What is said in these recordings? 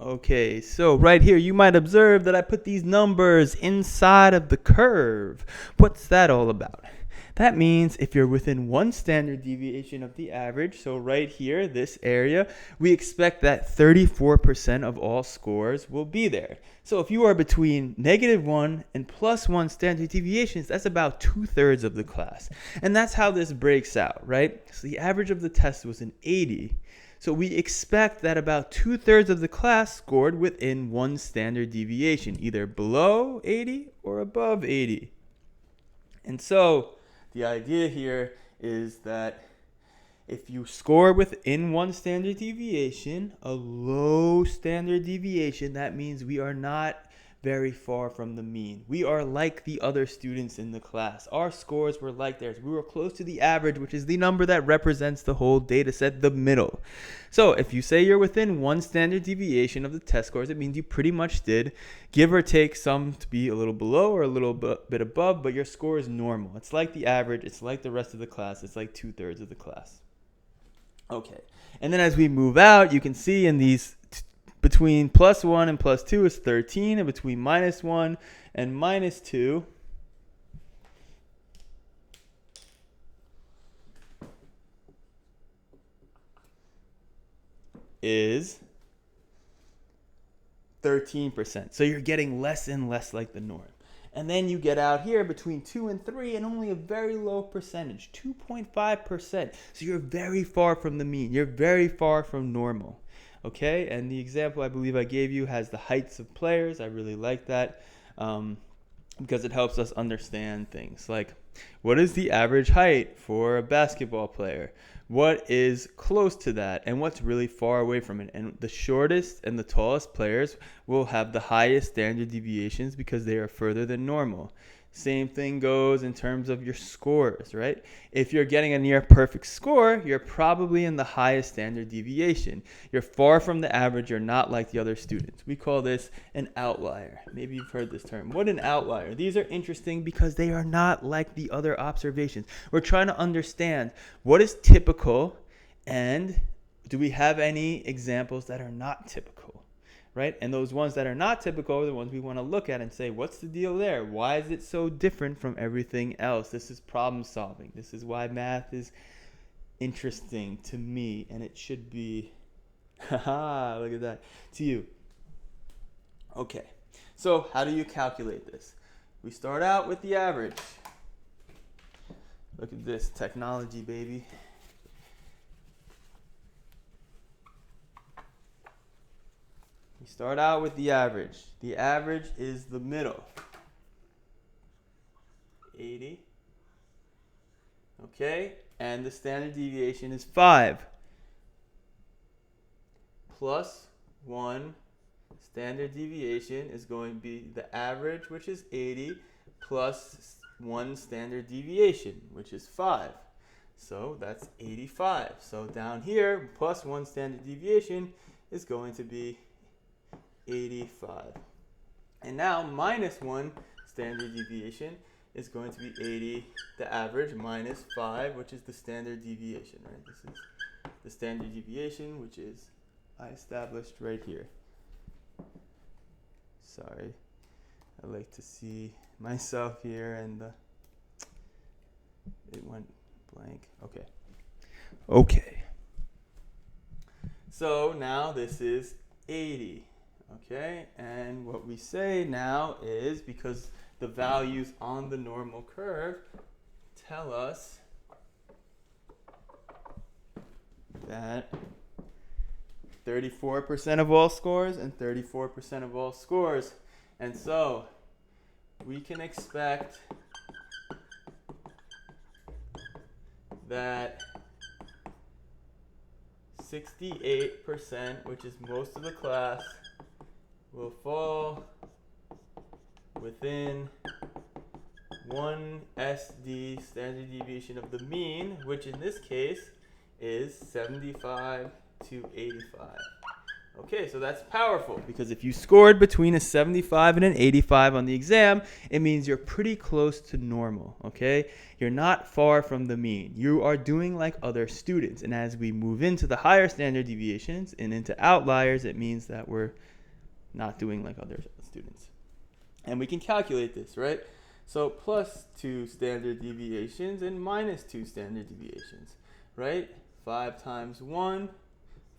Okay, so right here you might observe that I put these numbers inside of the curve. What's that all about? That means if you're within one standard deviation of the average, so right here, this area, we expect that 34% of all scores will be there. So if you are between -1 and +1 standard deviations, that's about 2/3 of the class. And that's how this breaks out, right? So the average of the test was an 80. So we expect that about 2/3 of the class scored within one standard deviation, either below 80 or above 80. And so the idea here is that if you score within one standard deviation, a low standard deviation, that means we are not very far from the mean. We are like the other students in the class. Our scores were like theirs. We were close to the average, which is the number that represents the whole data set, the middle. So if you say you're within one standard deviation of the test scores, it means you pretty much did, give or take some to be a little below or a little bit above, but your score is normal. It's like the average. It's like the rest of the class. It's like 2/3 of the class. Okay, and then as we move out, you can see in these between +1 and +2 is 13, and between -1 and -2 is 13%. So you're getting less and less like the norm. And then you get out here between 2 and 3 and only a very low percentage, 2.5%. So you're very far from the mean. You're very far from normal. Okay, and the example I believe I gave you has the heights of players. I really like that because it helps us understand things like what is the average height for a basketball player? What is close to that? And what's really far away from it? And the shortest and the tallest players will have the highest standard deviations because they are further than normal. Same thing goes in terms of your scores, right? If you're getting a near perfect score, you're probably in the highest standard deviation. You're far from the average. You're not like the other students. We call this an outlier. Maybe you've heard this term. What an outlier. These are interesting because they are not like the other observations. We're trying to understand what is typical and do we have any examples that are not typical? Right? And those ones that are not typical are the ones we want to look at and say, what's the deal there? Why is it so different from everything else? This is problem solving. This is why math is interesting to me, and it should be, haha, look at that, to you. Okay, so how do you calculate this? We start out with the average. Look at this technology, baby. We start out with the average. The average is the middle. 80. Okay, and the standard deviation is 5. Plus 1 standard deviation is going to be the average, which is 80, plus 1 standard deviation, which is 5. So that's 85. So down here, plus 1 standard deviation is going to be 85. And now minus 1 standard deviation is going to be 80, the average, minus 5, which is the standard deviation, right? This is the standard deviation, which is I established right here. Sorry, I like to see myself here and it went blank. Okay. So now this is 80. Okay, and what we say now is, because the values on the normal curve tell us that 34% of all scores and 34% of all scores. And so we can expect that 68%, which is most of the class, will fall within 1 SD standard deviation of the mean, which in this case is 75 to 85. Okay, so that's powerful because if you scored between a 75 and an 85 on the exam, it means you're pretty close to normal, okay? You're not far from the mean. You are doing like other students. And as we move into the higher standard deviations and into outliers, it means that we're not doing like other students. And we can calculate this, right? So plus 2 standard deviations and minus 2 standard deviations, right? 5 times 1,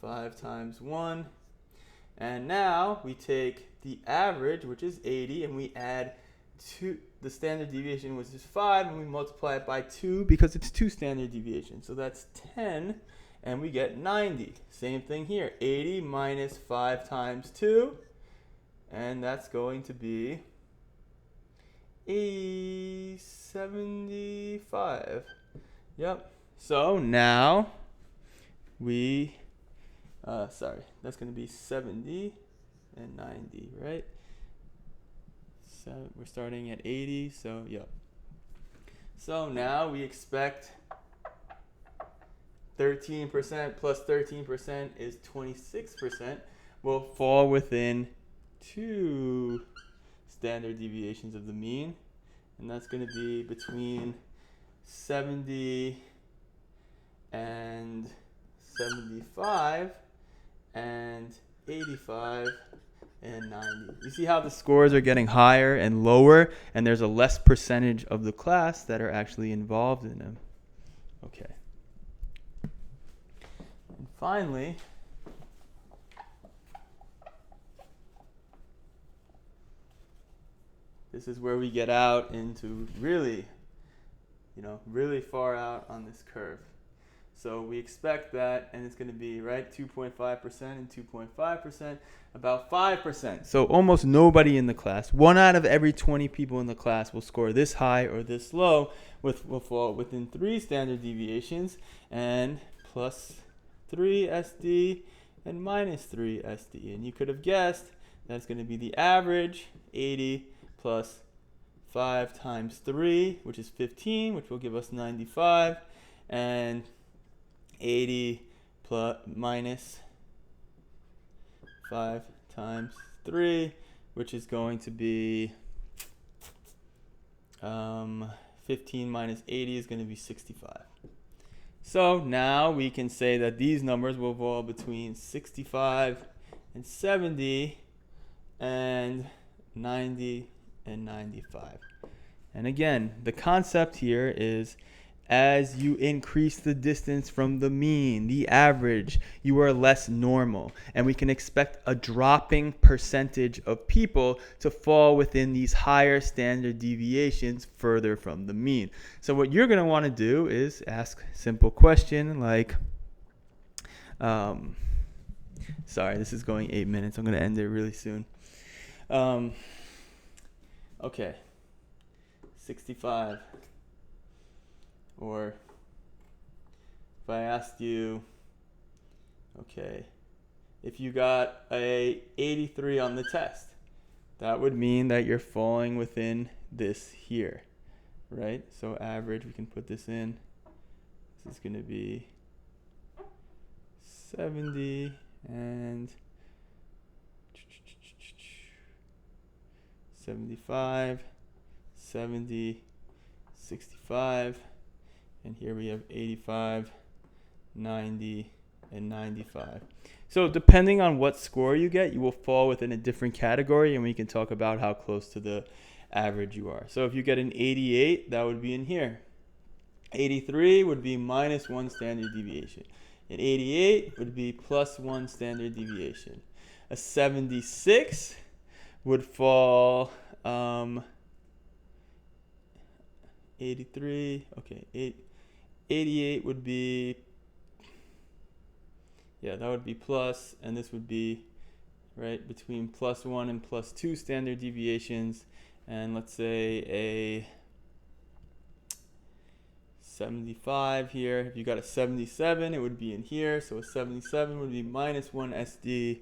5 times 1. And now we take the average, which is 80, and we add 2, the standard deviation, which is 5, and we multiply it by 2 because it's 2 standard deviations. So that's 10, and we get 90. Same thing here, 80 minus 5 times 2, and that's going to be 75. Yep. So now we... that's going to be 70 and 90, right? So we're starting at 80, so yep. So now we expect 13% plus 13% is 26% will fall within 2 standard deviations of the mean, and that's going to be between 70 and 75 and 85 and 90. You see how the scores are getting higher and lower, and there's a less percentage of the class that are actually involved in them. Okay. And finally, this is where we get out into really far out on this curve. So we expect that, and it's going to be, right, 2.5% and 2.5%, about 5%. So almost nobody in the class, 1 out of every 20 people in the class will score this high or this low, will fall within 3 standard deviations, and plus 3 SD and minus 3 SD. And you could have guessed that's going to be the average, 80 plus 5 times 3, which is 15, which will give us 95, and 80 plus minus 5 times 3, which is going to be 15 minus 80 is going to be 65. So now we can say that these numbers will fall between 65 and 70 and 90 and 95. And again, the concept here is as you increase the distance from the mean, the average, you are less normal. And we can expect a dropping percentage of people to fall within these higher standard deviations further from the mean. So what you're going to want to do is ask a simple question like, sorry, this is going 8 minutes. I'm going to end it really soon. Okay, 65. Or if I asked you, okay, if you got a 83 on the test, that would mean that you're falling within this here, right? So average, we can put this in. This is going to be 70 and 75, 70, 65. And here we have 85, 90, and 95. So depending on what score you get, you will fall within a different category, and we can talk about how close to the average you are. So if you get an 88, that would be in here. 83 would be minus 1 standard deviation. An 88 would be plus 1 standard deviation. A 76 would fall 83, okay, 88 would be, yeah, that would be plus, and this would be, right, between plus 1 and plus 2 standard deviations. And let's say a 75 here. If you got a 77, it would be in here. So a 77 would be minus 1 SD.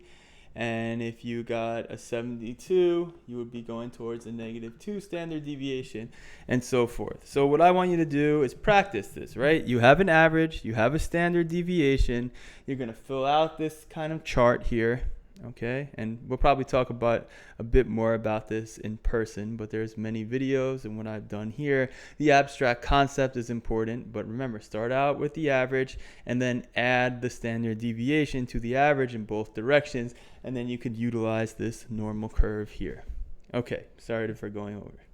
And if you got a 72, you would be going towards a negative 2 standard deviation, and so forth. So what I want you to do is practice this, right? You have an average, you have a standard deviation. You're going to fill out this kind of chart here, Okay, and we'll probably talk about a bit more about this in person, but there's many videos, and what I've done here, the abstract concept is important, but remember, start out with the average and then add the standard deviation to the average in both directions, and then you could utilize this normal curve here. Okay, sorry for going over.